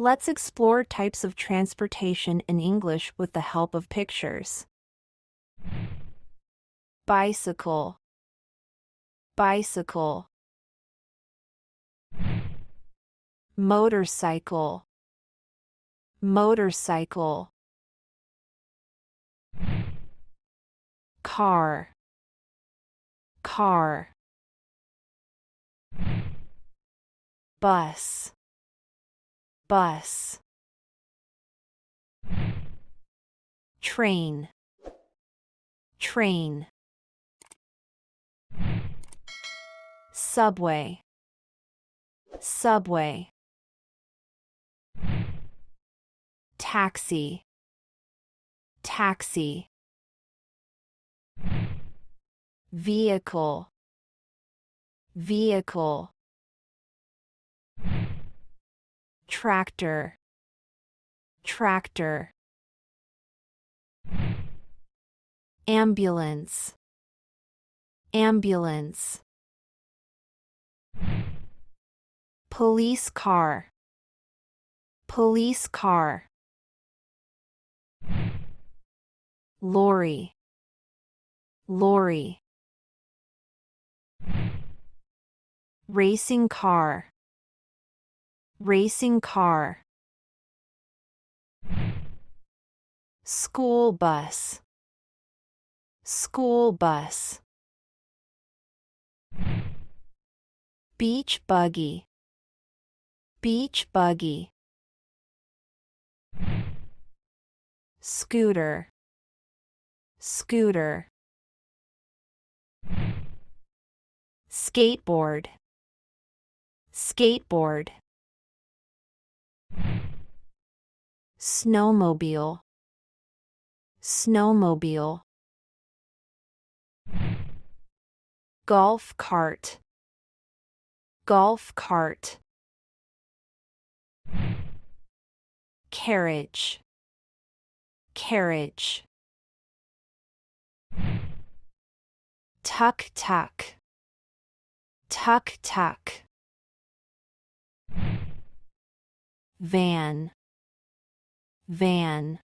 Let's explore types of transportation in English with the help of pictures. Bicycle, bicycle. Motorcycle, motorcycle. Car, car. Bus, bus. Train, train. Subway, subway. Taxi, taxi. Vehicle, vehicle. Tractor, tractor. Ambulance, ambulance. Police car, police car. Lorry, lorry. Racing car, racing car. School bus, school bus. Beach buggy, beach buggy. Scooter, scooter. Skateboard, skateboard. Snowmobile, snowmobile. Golf cart, golf cart. Carriage, carriage. Tuk-tuk, tuk-tuk. Van, van.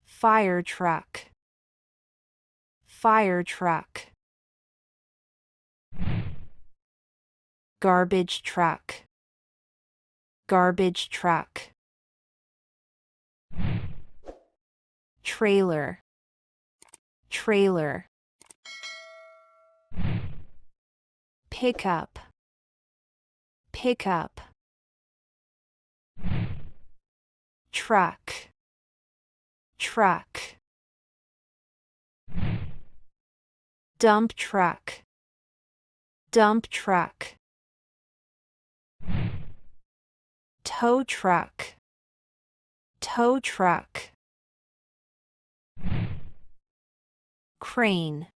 Fire truck, fire truck. Garbage truck, garbage truck. Trailer, trailer. Pickup, pickup. Truck, truck. Dump truck, dump truck. Tow truck, tow truck. Crane,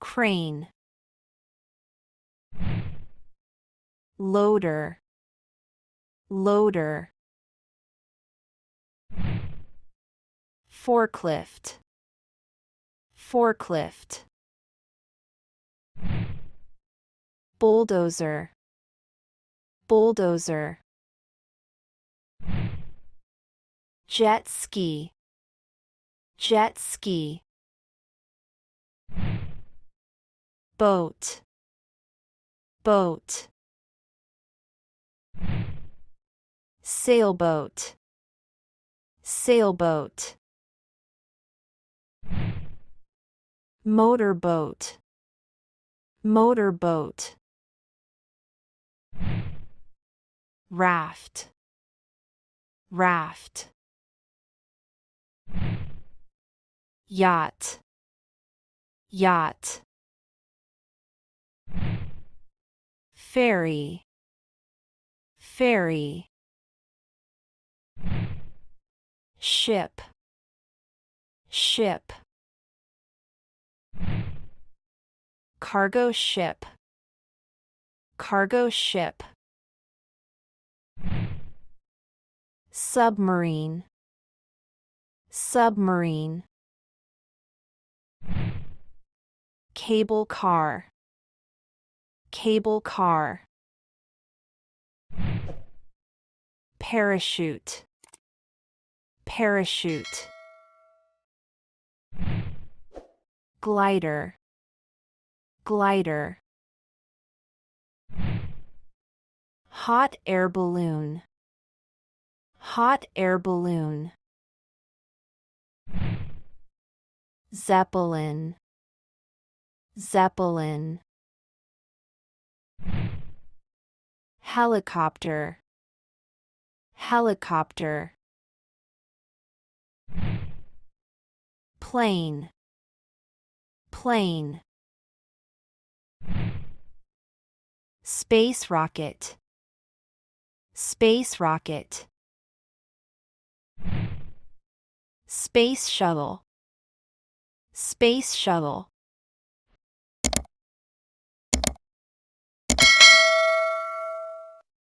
crane. Loader, loader. Forklift, forklift. Bulldozer, bulldozer. Jet ski, jet ski. Boat, boat. Sailboat, sailboat. Motorboat, motorboat. Raft, raft. Yacht, yacht. Ferry, ferry. Ship, ship. Cargo ship, cargo ship. Submarine, submarine. Cable car, cable car. parachute, parachute. Glider, glider. Hot air balloon, hot air balloon. Zeppelin, zeppelin. Helicopter, helicopter. Plane, plane. Space rocket, space rocket. Space shuttle, space shuttle.